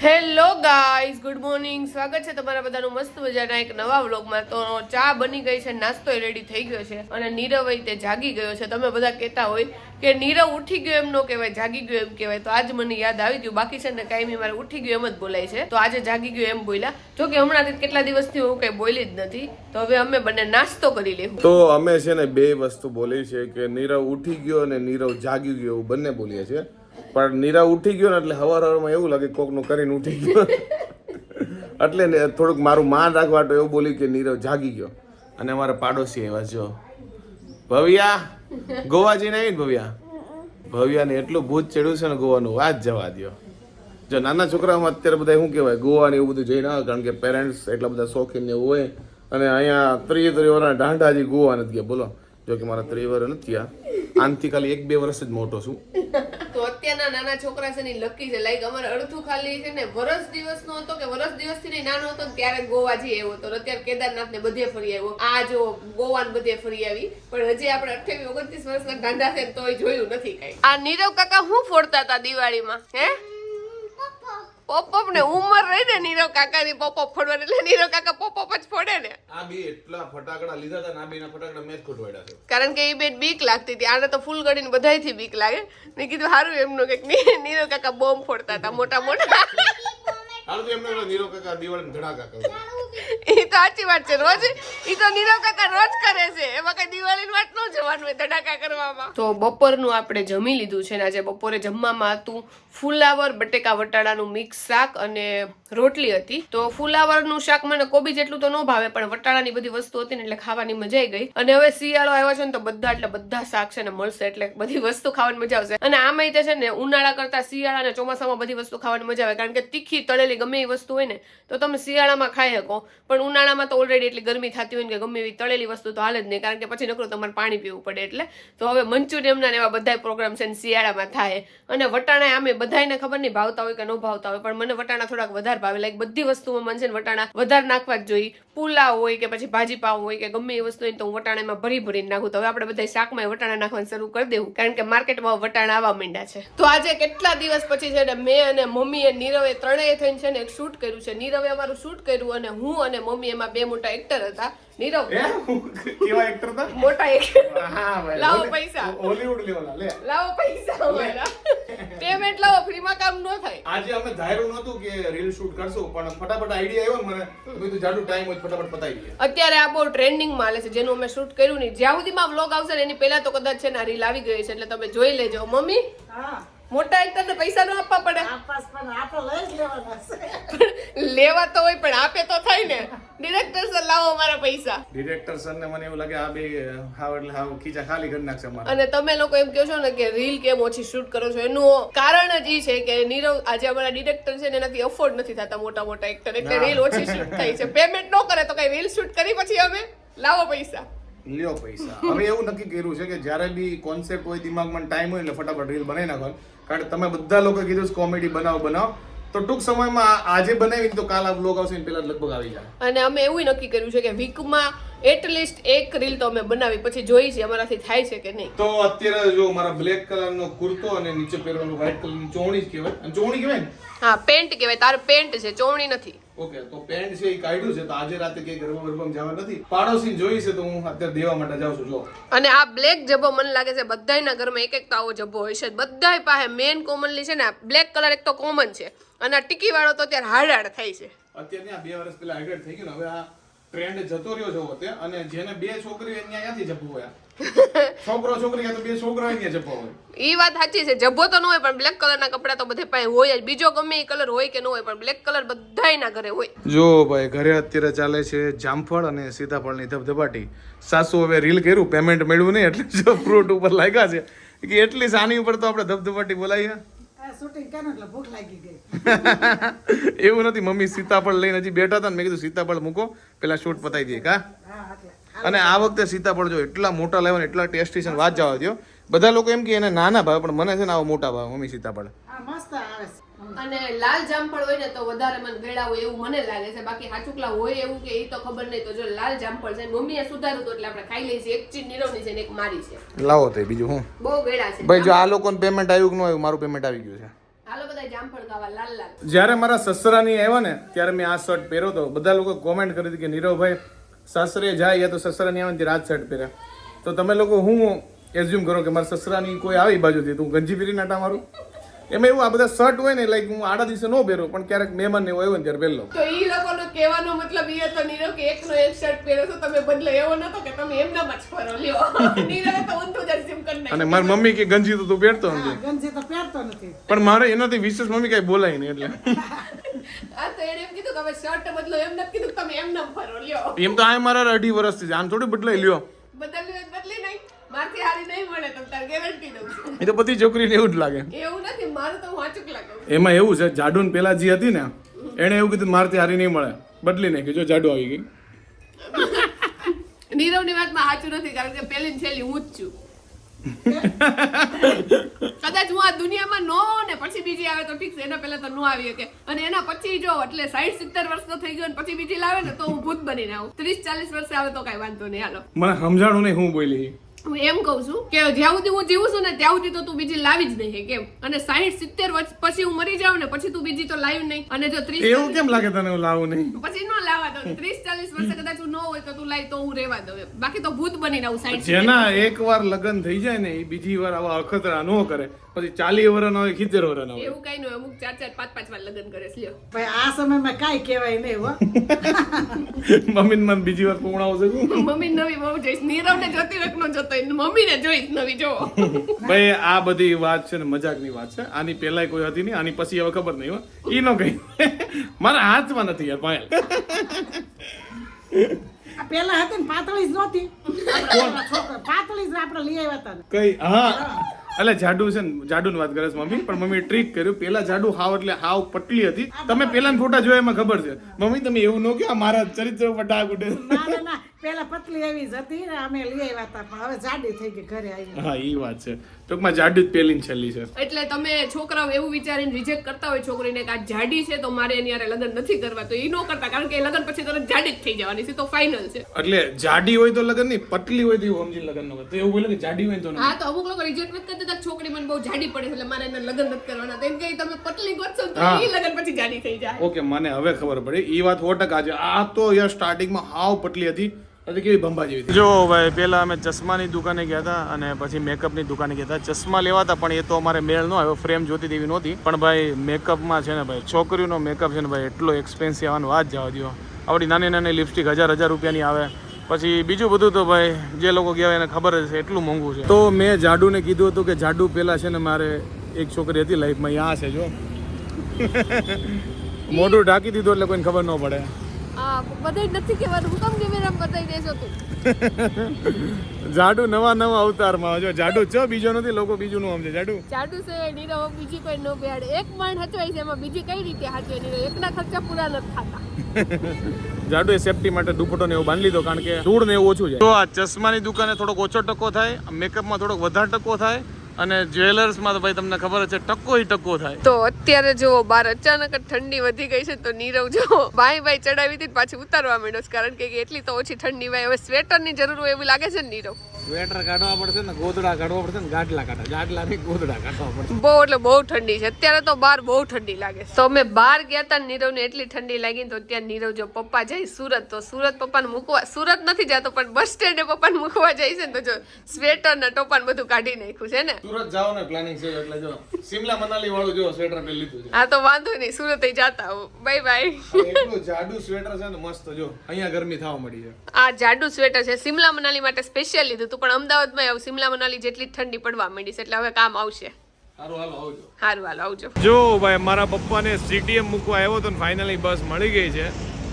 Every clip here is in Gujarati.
Hello guys, good morning. સ્વાગત છે તમારા બધાનું મસ્ત મજાના એક નવા વ્લોગમાં. તો ચા બની ગઈ છે, નાસ્તો રેડી થઈ ગયો છે અને નીરવ તે જાગી ગયો છે. તમે બધા કહેતા હોય કે નીરવ ઉઠી ગયો એમ ન કહેવાય, જાગી ગયો એમ કહેવાય. તો આજ મને યાદ આવી ગયું. બાકી છે ને કાંઈ મારે ઉઠી ગયો એમ જ બોલાય છે, તો આજે જાગી ગયો એમ બોલ્યા. જો કે હમણાં કેટલા દિવસથી હું કઈ બોલી જ નથી. તો હવે અમે બંને નાસ્તો કરી લેવું. તો અમે છે ને બે વસ્તુ બોલી છે કે નીરવ ઉઠી ગયો અને નીરવ જાગી ગયો એવું બંને બોલીએ છીએ. પણ નીરવ ઉઠી ગયો ને એટલે હવારમાં એવું લાગે કોકનું કરીને ઉઠી ગયો એટલે થોડુંક મારું માન રાખવા તો એવું બોલી કે નીરવ જાગી ગયો. અને અમારા પાડોશી એવા જો ભવ્યા ગોવા જઈને આવી ને ભવ્યાને એટલું ભૂત ચડ્યું છે ને ગોવાનું વાત જવા દો. જો નાના છોકરાઓમાં અત્યારે બધા શું કહેવાય ગોવા ને એવું બધું જઈને આવે, કારણ કે પેરેન્ટ્સ એટલા બધા શોખીન ને એવું હોય. અને અહીંયા 30 વર્ષના ઢાંઢા હજી ગોવા નથી ગયા. બોલો, જો કે મારા 30 વર્ષ નથી ગયા, આનથી ખાલી 1-2 વર્ષ જ મોટો છું. તો અત્યારના નાના છોકરા છે ને લકી છે. લાઈક અમારે અડધું ખાલી છે ને વરસ દિવસનો હતો કે વરસ દિવસથી નહીં નાનો હતો ત્યારે ગોવા જઈ આવ્યો હતો. અત્યારે કેદારનાથ ને બધે ફરી આવ્યો. આ જો ગોવા ને બધે ફરી આવી. પણ હજી આપણે 28-29 વર્ષના ગાંડા છે તોય જોયું નથી કઈ. આ નીરવ કાકા શું ફોડતા હતા દિવાળીમાં? હે પોપોપ ને ઉંમર રહી ને નીરવ કાકા ની પોપોપ ફોડવાની, એટલે નીરવ કાકા પોપોપ જ ફોડે ને. આ બે એટલા ફટાકડા લીધા હતા ને આ બેના ફટાકડા મેં જ ખોટવાડ્યા છે. કારણ કે એ બે બીક લાગતી હતી. આને તો ફૂલ ગડીને બધાયથી બીક લાગે. મેં કીધું સારું એમનું કે નીરવ કાકા બોમ્બ ફોડતા હતા મોટા મોટા. હાલ તો એમને નીરવ કાકા દિવાળીમાં ધડાકા કરે. એ તો સાચી વાત છે. રોજ ઈ તો નીરવ કાકા રોજ કરે છે. એમાં કઈ દિવાળીની વાત ન જવાનું હોય ધડાકા કરવામાં. તો બપોરનું આપણે જમી લીધું છે ને આજે બપોરે જમવામાં હતું ફુલાવર બટેકા વટાણાનું મિક્સ શાક અને રોટલી હતી. તો ફુલાવરનું શાક મને કોબી જેટલું તો ન ભાવે, પણ વટાણાની બધી વસ્તુ હતી ને એટલે ખાવાની મજા આવી ગઈ. અને હવે શિયાળો આવ્યો છે ને તો બધા શાક છે ને મળશે એટલે બધી વસ્તુ ખાવાની મજા આવશે. અને આમાં તે છે ને ઉનાળા કરતા શિયાળા અને ચોમાસામાં બધી વસ્તુ ખાવાની મજા આવે, કારણ કે તીખી તળેલી ગમે એ વસ્તુ હોય ને તો તમે શિયાળામાં ખાઈ શકો, પણ ઉનાળામાં તો ઓલરેડી એટલી ગરમી થતી હોય ને કે ગમે એવી તળેલી વસ્તુ તો હાલે જ નહીં, કારણ કે પછી નકરું તમારે પાણી પીવું પડે. એટલે તો હવે મંચુરિયમના એવા બધા પ્રોગ્રામ છે ને શિયાળામાં થાય. અને વટાણા આમે બધાને ખબર નહીં ભાવતા હોય કે ન ભાવતા હોય, પણ મને વટાણા થોડાક વધારે ભાવે. લાઈક બધી વસ્તુમાં મને છે ને વટાણા વધારે નાખવા જ જોઈએ. પુલાવ હોય કે પછી ભાજી પાવ હોય કે ગમે એ વસ્તુ હોય તો હું વટાણામાં ભરીને નાખું. તો હવે આપણે બધા શાકમાં વટાણા નાખવાનું શરૂ કરી દેવું, કારણ કે માર્કેટમાં વટાણા આવવા માંડ્યા છે. તો આજે કેટલા દિવસ પછી છે ને મેં અને મમ્મીએ નીરવે ત્રણેય થઈને છે ને એક શૂટ કર્યું છે. નીરવે અમારું શૂટ કર્યું અને હું અને મમ્મી એમાં બે મોટા એક્ટર હતા. નીરવ કેવા એક્ટર હતા? મોટા એક્ટર. હા ભાઈ, લાવો પૈસા, હોલીવુડ લેવલ લે. લાવો પૈસા અમારા. પેમેન્ટ લાવો, ફ્રીમાં કામ ન થાય. આજે અમે ધાર્યું નતું કે રીલ શૂટ કરશું, પણ ફટાફટ આઈડિયા આવ્યો ને મને તો જાડુ ટાઈમ હોય ફટાફટ પતાવી દઈએ. અત્યારે આ બહુ ટ્રેન્ડિંગમાં હાલે છે, જેનું અમે શૂટ કર્યું નહીં. જ્યાં સુધીમાં વ્લોગ આવશે ને એની પહેલા તો કદાચ છે ને આ રીલ આવી ગઈ છે, એટલે તમે જોઈ લેજો. મમ્મી મોટા એક્ટર ને પૈસા ન આપવા પડે? લેવા તો હોય પણ આપે તો થાય ને. ડિરેક્ટર સર લાવો મારા પૈસા. ડિરેક્ટર સર ને મને એવું લાગે આ બે હાવ એટલે હાવ ખીચા ખાલી કરી નાખશે અમારા. અને તમે લોકો એમ કહો છો ને કે રીલ કેમ ઓછી શૂટ કરો છો, એનું કારણ જ એ છે કે નીરવ આજે અમારા ડિરેક્ટર છે ને એનાથી અફોર્ડ નથી થતા મોટા એક્ટર, એટલે રીલ ઓછી શૂટ થાય છે. પેમેન્ટ ન કરે તો કઈ રીલ શૂટ કરી પછી અમે લાવો પૈસા. લ્યો પૈસા. હવે એવું નક્કી કર્યું છે કે જ્યારે બી કોન્સેપ્ટ હોય દિમાગમાં ટાઈમ હોય એટલે ફટાફટ રીલ બનાવી નાખો. કારણ કે તમે બધા લોકો કીધું કોમેડી બનાવો તો ટૂંક સમયમાં આજે બનાવી તો કાલ આ વ્લોગ આવશે ને પેલા લગભગ આવી જાય. અને અમે એવું નક્કી કર્યું છે કે વીકમાં એટલીસ્ટ એક રીલ તો અમે બનાવી, પછી જોઈ છે અમારાથી થાય છે કે નહીં. તો અત્યારે જો મારા બ્લેક કલરનો કુર્તો અને નીચે પહેરવાનું વ્હાઈટ કલરની ચોવણી જ કહેવાય. ચોવણી કહેવાય ને? હા, પેન્ટ કહેવાય. તારે પેન્ટ છે, ચોવણી નથી. ઓકે, તો પેન્ટ છે એ કાઢ્યું છે. તો આજે રાતે કે ગરબામાં જવા નથી, પાડોશી જોઈ છે તો હું અત્યારે દેવા માટે જાઉં છું. જો અને આ બ્લેક જબ્બો મને લાગે છે બધાયના ઘરમાં એક તો આવો જબ્બો હોય છે. બધાય પાસે મેન કોમનલી છે ને બ્લેક કલર એક તો કોમન છે, અને આ ટીકી વાળો તો અત્યારે હાડ થાય છે. અત્યારે 2 વર્ષ પહેલા હાડ થઈ ગયો. હવે આ ટ્રેન્ડ જતો રહ્યો છે હોતે, અને જેને 2 છોકરીઓ ત્યાંથી જબ્બો હોય. છોકરો છોકરી તો 2 છોકરા અહીંયા જબ્બો હોય. ઈ વાત સાચી છે. જબ્બો તો ન હોય પણ બ્લેક કલરના કપડા તો બધે પાસે હોય જ. બીજો ગમે એ કલર હોય કે ન હોય પણ બ્લેક કલર બધાયના ઘરે હોય. જો ભાઈ, ઘરે અત્યારે ચાલે છે જામફળ અને સીતાફળની ધબધબાટી. સાસુ હવે રીલ કર્યું, પેમેન્ટ મળ્યું નહીં એટલે જો ફ્રૂટ ઉપર લાગ્યા છે કે એટલી સાની ઉપર તો આપણે ધબધબાટી બોલાવીએ. એવું નથી, મમ્મી સીતાફળ લઈને હજી બેઠા હતા ને મેં કીધું સીતાફળ મૂકો પેલા શૂટ પતાવી દઈએ. કા અને આ વખતે સીતાફળ જો એટલા મોટા લાવ્યા ને એટલા ટેસ્ટી છે, વાત જવા દો. બધા લોકો એમ કે એને નાના ભાવે, પણ મને છે ને આવો મોટા ભાવે મમ્મી સીતાફળ. અને લાલ જામફળ હોય ને તો વધારે મને ગળા હોય એવું મને લાગે છે. બાકી હાચુકલા હોય એવું કે એ તો ખબર નહીં. તો જો લાલ જામફળ છે, મમ્મીએ સુધાર્યું તો એટલે આપણે ખાઈ લઈએ છીએ. એક ચીજ નીરવની છે ને એક મારી છે. લાવો તો બીજું હું બહુ ગળા છે ભાઈ. જો આ લોકોને પેમેન્ટ આવ્યું કે ન આવ્યું? મારું પેમેન્ટ આવી ગયું છે. હાલો બધા જામફળ ખાવા લાલ લાલ. જ્યારે મારા સસરાની આવ્યા ને ત્યારે મેં આ શર્ટ પહેર્યો તો બધા લોકો કોમેન્ટ કરી હતી કે નીરવભાઈ સાસરે જાય યા તો સસરાની આવે ને ત્યારે આ શર્ટ પહેર્યા. તો તમે લોકો હું એઝ્યુમ કરો કે મારા સસરાની કોઈ આવી બાજુથી તું ગંજી પહેરીને આટા મારું. એમાં એવું આ બધા શર્ટ હોય ને લાઈક હું આડા દિવસે ન પહેરું પણ ક્યારેક મહેમાન ને હોય ને ત્યારે પહેરલો. તો ઈ લોકોનો કહેવાનો મતલબ એ હતો નીરવ કે એકનો એક શર્ટ પહેરો છો તમે બદલો એવો નતો કે તમે એમનામ જ ફરો લ્યો. નીરવે તો ઊંધું જ assume કરી નાખ્યું. અને મારી મમ્મી કે ગંજી તો તું પહેરતો નથી. ગંજી તો પહેરતો નથી. પણ મારે એનાથી વિશેષ મમ્મી કઈ બોલાય નહીં એટલે આ તો એને એમ કીધું કે હવે શર્ટ બદલો એમ નથી કીધું કે તમે એમનામ ફરો લ્યો. એમ તો આ મારા 2.5 વર્ષથી આમ થોડી બદલાઈ લ્યો. બદલી નહીં મારથી હારી નહીં મળે તો તાર ગેરંટી દઉં છું. એ તો બધી છોકરીને એવું જ લાગે. એવું નથી મારું તો વાંચુક લાગે. એમાં એવું છે જાડુ ને પેલા જે હતી ને એને એવું કીધું મારથી હારી નહીં મળે બદલી નાખી જો જાડુ આવી ગઈ. નીરવની વાતમાં સાચું નથી કારણ કે પેલી ને છેલ્લી હું જ છું. કદાચ હું આ દુનિયામાં નો હોઉં ને પછી બીજી આવે તો ઠીક છે એના પહેલા તો નો આવી શકે અને એના પછી જો એટલે 60-70 વર્ષનો થઈ ગયો ને પછી બીજી લાવે ને તો હું ભૂત બનીને આવું. 30-40 વર્ષે આવે તો કઈ વાંધો નહીં. હાલો મને સમજાણું નહીં હું બોલી. હું એમ કહું છું કે જ્યાં સુધી હું જીવું છું ને ત્યાં સુધી તો તું બીજી લાવી જ નહીં કેમ અને 60-70 વર્ષ પછી હું મરી જાઉં ને પછી તું બીજી તો લાવી નહીં અને જો 30 એવું કેમ લાગે તને હું લાવું નહીં પછી નો લાવવા દઉં. 30-40 વર્ષે કદાચ હું ન હોય તો તું લાવી તો હું રહેવા દઉં એમ. બાકી તો ભૂત બનીને આવું 60. જેના એકવાર લગ્ન થઈ જાય ને એ બીજી વાર આવા અખતરા ન કરે પછી 40 વર્ષનો હોય 70 વર્ષનો હોય. એવું કઈ ન હોય અમુક 4-4 5-5 વાર લગ્ન કરે છે લ્યો. ભાઈ આ સમયમાં કાંઈ કહેવાય નહીં હો. મમ્મીને મને બીજી વાર પૂણાવશે શું? મમ્મી નવી બહુ જોઈશ. નીરવને જોતી વખત નો જોતો મમ્મીને જોઈશ નવી જોવો. ભાઈ આ બધી વાત છે ને મજાકની વાત છે. આની પહેલાય કોઈ હતી નહીં આની પછી હવે ખબર નહીં હો ઈ નો કઈ મારા હાથમાં નથી યાર પાયલ. આ પેલા હતી ને પાતળી જ નહોતી. છોકરા પાતળી જ આપણે લઈ આવ્યા હતા ને. કઈ હા એટલે જાડુ છે ને જાડુની વાત કરે છે મમ્મી પણ મમ્મી ટ્રીક કર્યું પેલા જાડુ હાવ એટલે હાવ પટલી હતી. તમે પેલાના ફોટા જોયા એમાં ખબર છે મમ્મી તમે એવું ન કે મારા ચરિત્ર ઉપર ડાઘ ઉડે. ના ના પેલા પતલી એવી જ હતી ને અમે લઈ આવ્યા હતા પણ હવે જાડી થઈ ગઈ ઘરે આવી. હા ઈ વાત છે ટૂંકમાં જાડુ જ પેલી ને છેલ્લી છે. એટલે તમે છોકરાઓ એવું વિચારીને રિજેક્ટ કરતા હોય છોકરીને કે આ જાડી છે તો મારે એની હારે લગ્ન નથી કરવા તો એ ન કરતા કારણ કે એ લગ્ન પછી તરત જાડી જ થઈ જવાની છે તો ફાઇનલ છે. એટલે જાડી હોય તો લગ્ન નહીં પતલી હોય તો એવું સમજીને લગ્ન ન કરે તો એવું બોલે કે જાડી હોય તો હા તો અમુક લોકો રિજેક્ટ નથી કરતા છોકરી મને બહુ જાડી પડે એટલે મારે એને લગ્ન નથી કરવાના તેમ કે તમે પતલી ગોતશો તો એ લગ્ન પછી જાડી થઈ જાય. ઓકે મને હવે ખબર પડી ઈ વાત 100% છે. આ તો યાર સ્ટાર્ટિંગમાં હાવ પતલી હતી એટલે કેવી ભંભા જેવી હતી. જો ભાઈ પેલા અમે ચશ્માની દુકાને ગયા હતા અને પછી મેકઅપની દુકાને ગયા હતા. ચશ્મા લેવા હતા પણ એ તો અમારે મેળ ન આવ્યો ફ્રેમ જોતી તેવી નહોતી. પણ ભાઈ મેકઅપમાં છે ને ભાઈ છોકરીઓનો મેકઅપ છે ને ભાઈ એટલો એક્સપેન્સિવ આવવાનું વાત જવા દો. આવડી નાની નાની લિપસ્ટિક 1000 રૂપિયાની આવે પછી બીજું બધું તો ભાઈ જે લોકો ગયા એને ખબર જ છે એટલું મોંઘું છે. તો મેં જાડુને કીધું હતું કે જાડુ પેલા છે ને મારે એક છોકરી હતી લાઈફમાં આ છે જો મોઢું ઢાંકી દીધું એટલે કોઈને ખબર ન પડે. આ બધાય નથી કહેવાનું હું કેમ કેમેરા બતાવી દેશો તું. જાડુ નવા અવતારમાં જો જાડુ છો બીજો નથી લોકો બીજું નું સમજે જાડુ છે નીરવ બીજી કોઈ નો બેહાડે એક માણ હચવાય છે એમાં બીજી કઈ રીતે હાચવે નીરવ એકના ખર્ચા પૂરા નથી થતા. જાડુ એ સેફટી માટે દુપટ્ટો ને એવું બાંધી લીધો કારણ કે ધૂળ ને એવું ઓછું છે. તો આ ચશ્માની દુકાને થોડોક ઓછો ટકો થાય મેકઅપમાં થોડોક વધારે ટકો થાય અને જ્વેલર્સમાં તો ભાઈ તમને ખબર છે ટકો થાય. તો અત્યારે જો બાર અચાનક જ ઠંડી વધી ગઈ છે તો નીરવ જો ભાઈ ચડાવી હતી પાછી ઉતારવા માંડ્યો છે કારણ કે એટલી તો ઓછી ઠંડી ભાઈ હવે સ્વેટર ની જરૂર હોય એવું લાગે છે ને નીરવ. સ્વેટર કાઢવા પડશે ને ગોદડા કાઢવા પડશે ને ગાડલા ની ગોદડા કાઢવા પડશે. બહુ એટલે બહુ ઠંડી છે અત્યારે તો બહાર બહુ ઠંડી લાગે છે. તો અમે બહાર ગયા હતા નીરવ ને એટલી ઠંડી લાગી તો અત્યારે નીરવ જો પપ્પા જાય સુરત તો સુરત પપ્પાને મૂકવા સુરત નથી જતો પણ બસ સ્ટેન્ડે પપ્પાને મૂકવા જાય છે ને તો જો સ્વેટર ને ટોપાન બધું કાઢી નાખ્યું છે ને. સુરત જવાનું પ્લાનિંગ છે એટલે જો સિમલા મનાલી વાળું જો સ્વેટર પહેરી લીધું છે. હા તો વાંધો નહીં સુરત જતા આવો બાય બાય. એટલું જાડુ સ્વેટર છે ને મસ્ત જો અહીંયા ગરમી થવા મળી છે. આ જાડુ સ્વેટર છે સિમલા મનાલી માટે સ્પેશિયલ લીધું હતું પણ અમદાવાદમાં આવું સિમલા મનાલી જેટલી ઠંડી પડવા માંડી છે એટલે હવે કામ આવશે. સારું હાલ આવજો. જો ભાઈ મારા પપ્પાને સીટીએમ મૂકવા આવ્યો તો ફાઇનલી બસ મળી ગઈ છે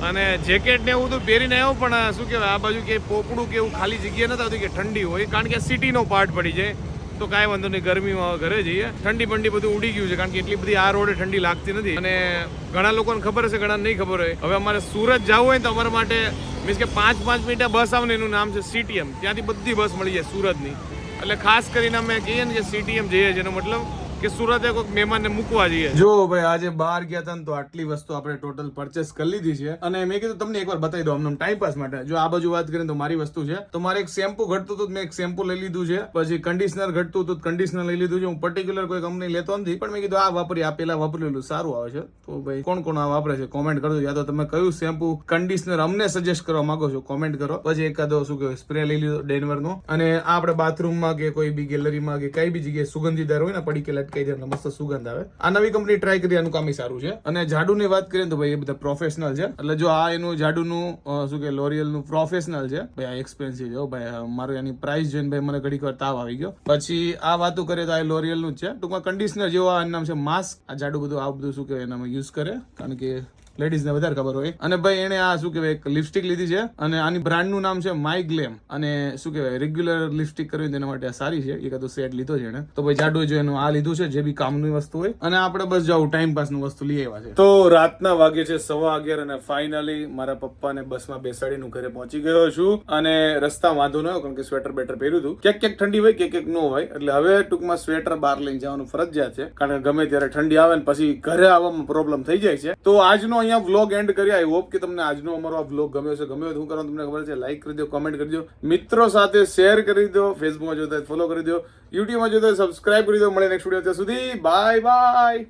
અને જેકેટ ને એવું તો પહેરીને આવ્યો પણ શું કહેવાય આ બાજુ કે પોપડું કે એવું ખાલી જગ્યા નથી આવતી કે ઠંડી હોય કારણ કે સિટીનો પાર્ટ પડી જાય તો કાંઈ વાંધો નહીં ગરમીમાં ઘરે જઈએ. ઠંડી બંડી બધું ઉડી ગયું છે કારણ કે એટલી બધી આ રોડે ઠંડી લાગતી નથી અને ઘણા લોકોને ખબર હશે ઘણા નહીં ખબર હોય. હવે અમારે સુરત જવું હોય તો અમારા માટે મીન્સ કે 5 મિનિટે બસ આવે ને એનું નામ છે સીટીએમ ત્યાંથી બધી બસ મળી જાય સુરતની એટલે ખાસ કરીને અમે કહીએ ને કે સીટીએમ જઈએ જેનો મતલબ કે સુરતે કોઈક મહેમાનને મૂકવા જઈએ. જો ભાઈ આજે બહાર ગયા હતા ને તો આટલી વસ્તુ આપણે ટોટલ પરચેસ કરી લીધી છે અને મેં કીધું તમને એકવાર બતાવી દઉં આમ ટાઈમ પાસ માટે. જો આ બાજુ વાત કરીએ તો મારી વસ્તુ છે, તો મારે એક શેમ્પુ ઘટતું હતું, મેં એક શેમ્પુ લઈ લીધું છે. પછી કન્ડિશનર ઘટતું હતું, કન્ડિશનર લઈ લીધું છે. હું પર્ટિક્યુલર કોઈ કંપની લેતો નથી, પણ મેં કીધું આ વાપરી, આ પેલા વાપરેલું સારું આવે છે. તો ભાઈ કોણ કોણ આ વાપરે છે કોમેન્ટ કરજો, યા તો તમે કયું શેમ્પુ કન્ડિશનર અમને સજેસ્ટ કરવા માંગો છો કોમેન્ટ કરો. પછી એકાદો શું કહેવાય સ્પ્રે લઈ લીધો ડેનવર નો, અને આ આપણે બાથરૂમમાં કે કોઈ બી ગેલેરીમાં કે કઈ બી જગ્યાએ સુગંધીદાર હોય ને પડી કે લટકાઈ દે મસ્ત સુગંધ આવે. આ નવી કંપની ટ્રાય કરી, આનું કામ સારું છે. અને ઝાડુની વાત કરીએ તો ભાઈ એ બધા પ્રોફેશનલ છે. એટલે જો આ એનું ઝાડુનું શું કે લોરિયલ નું પ્રોફેશનલ છે ભાઈ, આ એક્સપેન્સિવ છે ભાઈ. મારું એની પ્રાઇસ જોઈને ભાઈ મને ઘડીક વાર તાવ આવી ગયો. પછી આ વાતો કરીએ તો આ લોરિયલ નું જ છે. ટૂંકમાં કન્ડિશનર જેવો આ નામ છે માસ્ક. આ ઝાડુ બધું આ બધું શું કહેવાય એનામાં યુઝ કરે, કારણ કે લેડીઝ ને વધારે ખબર હોય. અને ભાઈ એને આ શું કહેવાય એક લિપસ્ટિક લીધી છે, અને આની બ્રાન્ડ નું નામ છે માય ગ્લેમ. અને શું કહેવાય રેગ્યુલર લિપસ્ટિક કરવી તેના માટે આ સારી છે. એકાદો સેટ લીધો છે એને, તો ભાઈ જાડુ જો એનું આ લીધું છે જે બી કામની વસ્તુ હોય. અને આપણે બસ જાવ ટાઈમ પાસ નું વસ્તુ લઈ આવ્યા છે. તો રાતના વાગે છે 11:15 અને ફાઇનલી મારા પપ્પાને બસમાં બેસાડીને હું ઘરે પહોંચી ગયો છું. અને રસ્તા વાંધો ન હોય કારણ કે સ્વેટર બેટર પહેર્યું હતું. ક્યાંક ક્યાંક ઠંડી હોય, ક્યાંક ન હોય, એટલે હવે ટૂંકમાં સ્વેટર બહાર લઈને જવાનું ફરજિયાત છે, કારણ કે ગમે ત્યારે ઠંડી આવે ને પછી ઘરે આવવામાં પ્રોબ્લેમ થઈ જાય છે. તો આજનો અહીંયા વ્લોગ એન્ડ કરી. આઈ હોપ કે તમને આજનો અમારો આ વ્લોગ ગમ્યો છે. ગમ્યો તો શું કરવાનું તમને ખબર છે, લાઈક કરી દો, કોમેન્ટ કરી દો, મિત્રો સાથે શેર કરી દો, ફેસબુકમાં જોતા ફોલો કરી દો, યુટ્યુબમાં જોતા સબસ્ક્રાઇબ કરી દો. મળે નેક્સ્ટ વિડીયો, ત્યાં સુધી બાય બાય.